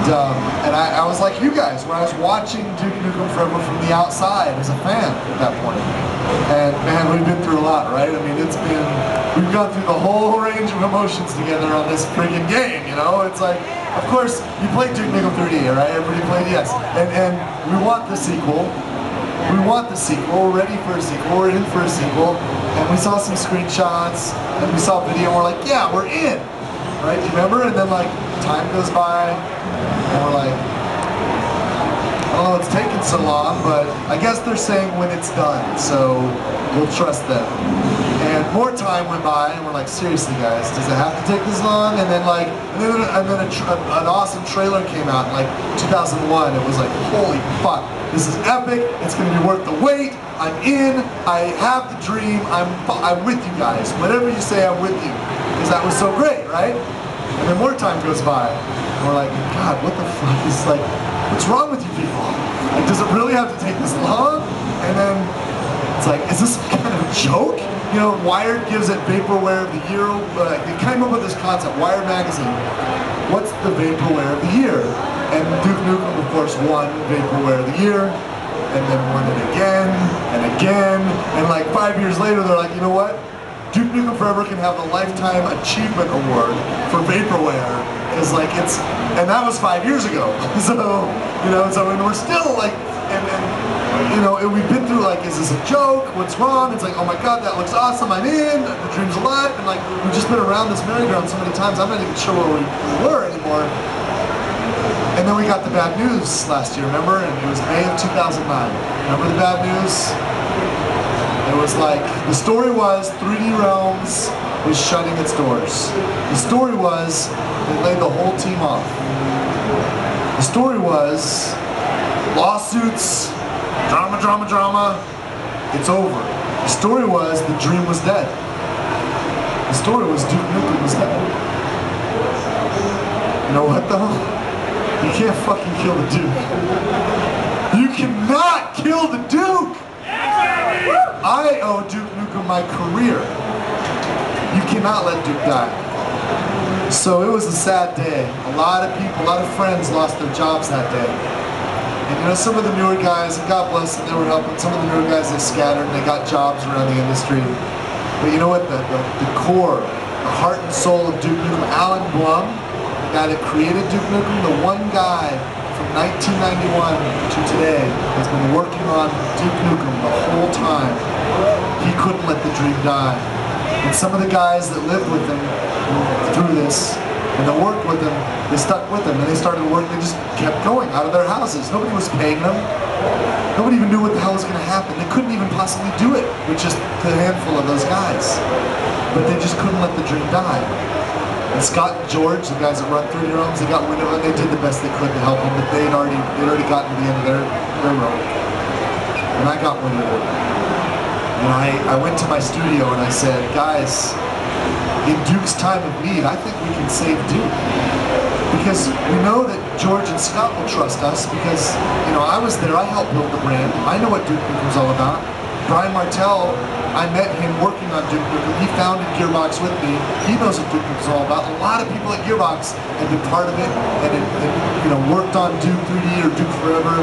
And I was like you guys, when I was watching Duke Nukem Forever from the outside as a fan at that point. And man, we've been through a lot, right? I mean, we've gone through the whole range of emotions together on this friggin' game, you know? It's like, of course, you played Duke Nukem 3D, right? Everybody played, yes. And we want the sequel. We want the sequel, we're ready for a sequel, we're in for a sequel. And we saw some screenshots, and we saw a video, and we're like, yeah, we're in. Right, do you remember? And then like, time goes by, and we're like, oh, it's taking so long, but I guess they're saying when it's done, so we'll trust them. And more time went by, and we're like, seriously guys, does it have to take this long? And then like, an awesome trailer came out in like 2001. It was like, holy fuck, this is epic, it's gonna be worth the wait, I'm in, I have the dream, I'm with you guys. Whatever you say, I'm with you. Because that was so great, right? And then more time goes by, and we're like, God, what the fuck is like, what's wrong with you people? Like, does it really have to take this long? And then it's like, is this some kind of joke? You know, Wired gives it Vaporware of the Year. They came up with this concept, Wired magazine. What's the Vaporware of the Year? And Duke Nukem, of course, won Vaporware of the Year, and then won it again, and like 5 years later, they're like, you know what? Duke Nukem Forever can have the Lifetime Achievement Award for Vaporware, because like and that was 5 years ago. So, you know, and we're still like, you know, we've been through like, is this a joke? What's wrong? It's like, oh my God, that looks awesome, I'm in, the dream's alive, and like, we've just been around this merry-go-round so many times, I'm not even sure where we were anymore. And then we got the bad news last year, remember? And it was May of 2009. Remember the bad news? It was like, the story was 3D Realms was shutting its doors. The story was, they laid the whole team off. The story was, lawsuits, drama, drama, drama, it's over. The story was, the dream was dead. The story was, Duke Nukem was dead. You know what though? You can't fucking kill the Duke. You cannot kill the Duke! I owe Duke Nukem my career. You cannot let Duke die. So it was a sad day. A lot of people, a lot of friends lost their jobs that day. And you know, some of the newer guys, and God bless them, they were helping. Some of the newer guys, they scattered and they got jobs around the industry. But you know what? The core, the heart and soul of Duke Nukem, Alan Blum, the guy that created Duke Nukem, the one guy from 1991 to today has been working on Duke Nukem the whole time. He couldn't let the dream die. And some of the guys that lived with him through this, and that worked with him, they stuck with him, and they started working, they just kept going out of their houses. Nobody was paying them. Nobody even knew what the hell was going to happen. They couldn't even possibly do it with just a handful of those guys. But they just couldn't let the dream die. And Scott and George, the guys that run 3D Realms, they got wind of it, and they did the best they could to help him, but they'd already gotten to the end of their rope. And I got wind of it. And I went to my studio and I said, guys, in Duke's time of need, I think we can save Duke. Because we know that George and Scott will trust us because, you know, I was there, I helped build the brand, I know what Duke Nukem was all about. Brian Martell, I met him working on Duke Nukem. He founded Gearbox with me. He knows what Duke Nukem is all about. A lot of people at Gearbox have been part of it and you know, worked on Duke 3D or Duke Forever.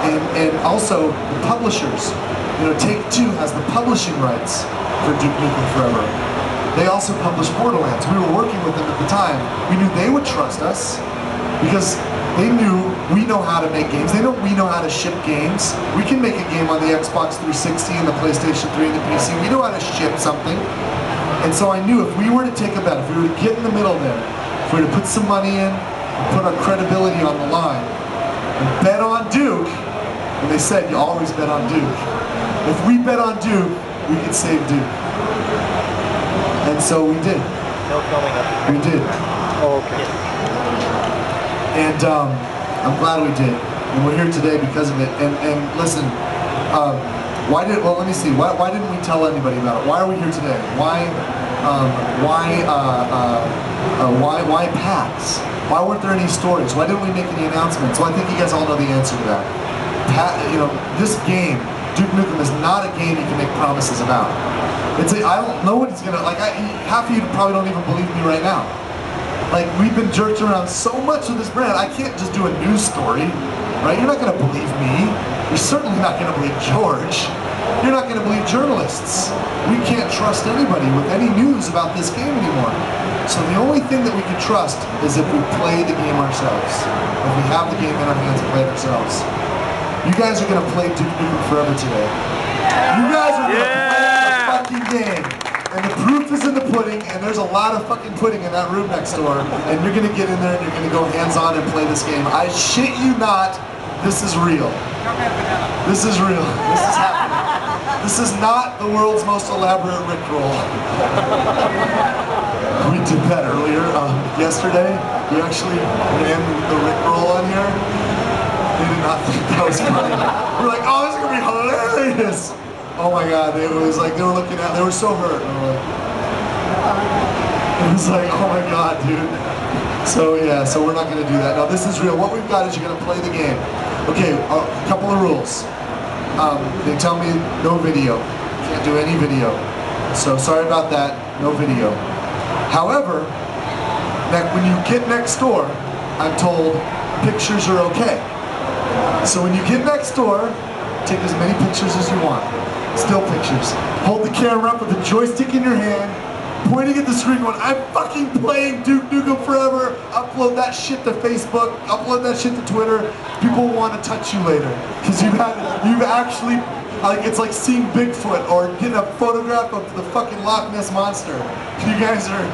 And also the publishers. You know, Take-Two has the publishing rights for Duke Nukem Forever. They also published Borderlands. We were working with them at the time. We knew they would trust us because they knew we know how to make games. They know we know how to ship games. We can make a game on the Xbox 360 and the PlayStation 3 and the PC. We know how to ship something. And so I knew if we were to take a bet, if we were to get in the middle there, if we were to put some money in, put our credibility on the line, and bet on Duke, and they said you always bet on Duke. If we bet on Duke, we could save Duke. And so we did. No coming up. We did. Oh, okay. And I'm glad we did. And we're here today because of it. And listen, why let me see. Why didn't we tell anybody about it? Why are we here today? Why PAX? Why weren't there any stories? Why didn't we make any announcements? Well, I think you guys all know the answer to that. You know, this game, Duke Nukem, is not a game you can make promises about. I don't know what it's gonna, like, half of you probably don't even believe me right now. Like, we've been jerked around so much with this brand, I can't just do a news story, right? You're not gonna believe me. You're certainly not gonna believe George. You're not gonna believe journalists. We can't trust anybody with any news about this game anymore. So the only thing that we can trust is if we play the game ourselves. If we have the game in our hands and play it ourselves. You guys are gonna play Duke Nukem Forever today. You guys are gonna play the fucking game. And the proof is in the pudding, and there's a lot of fucking pudding in that room next door. And you're gonna get in there and you're gonna go hands-on and play this game. I shit you not, this is real. This is real. This is happening. This is not the world's most elaborate Rickroll. We did that earlier, yesterday. We actually ran the Rickroll on here. They did not think that was funny. We're like, oh, this is gonna be hilarious. Oh my God, it was like, they were looking at, they were so hurt. It was like, oh my God, dude. So yeah, so we're not gonna do that. Now this is real. What we've got is you're gonna play the game. Okay, a couple of rules. They tell me no video. Can't do any video. So sorry about that, no video. However, when you get next door, I'm told pictures are okay. So when you get next door, take as many pictures as you want. Still pictures. Hold the camera up with the joystick in your hand, pointing at the screen going, I'm fucking playing Duke Nukem Forever. Upload that shit to Facebook, upload that shit to Twitter. People will want to touch you later. Because you've actually, like, it's like seeing Bigfoot or getting a photograph of the fucking Loch Ness Monster. You guys are,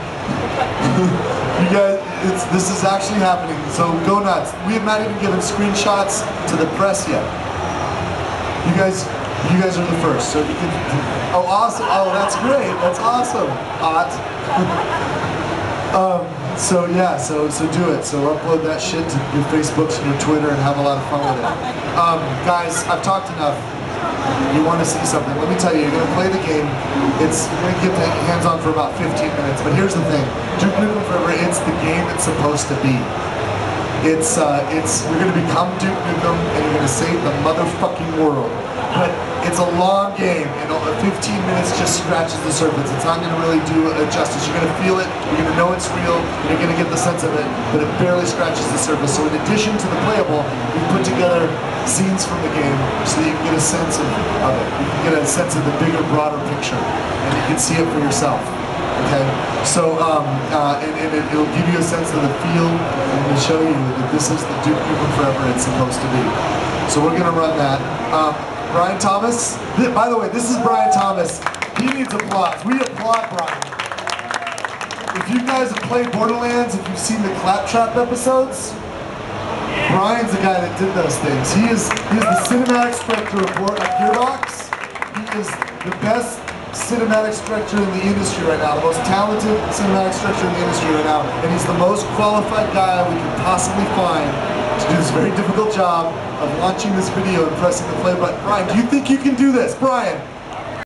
this is actually happening. So go nuts. We have not even given screenshots to the press yet. You guys are the first, so you can, oh awesome, oh that's great, that's awesome, hot. So yeah, so do it, so upload that shit to your Facebooks and your Twitter and have a lot of fun with it. Guys, I've talked enough. You want to see something, let me tell you, you're going to play the game, you're going to get the hands on for about 15 minutes, but here's the thing, Duke Nukem Forever, it's the game it's supposed to be. You're going to become Duke Nukem and you're going to save the motherfucking world. But it's a long game, and 15 minutes just scratches the surface. It's not going to really do it justice. You're going to feel it, you're going to know it's real, you're going to get the sense of it, but it barely scratches the surface. So in addition to the playable, we put together scenes from the game so that you can get a sense of it. You can get a sense of the bigger, broader picture, and you can see it for yourself. Okay, so it'll give you a sense of the feel and to show you that this is the Duke Nukem Forever it's supposed to be. So we're going to run that. Brian Thomas, by the way, this is Brian Thomas. He needs applause. We applaud Brian. If you guys have played Borderlands, if you've seen the Claptrap episodes, Brian's the guy that did those things. He is the cinematic director of Gearbox. He is the best cinematic director in the industry right now, the most talented cinematic director in the industry right now, and he's the most qualified guy we can possibly find to do this very difficult job of launching this video and pressing the play button. Brian, do you think you can do this? Brian?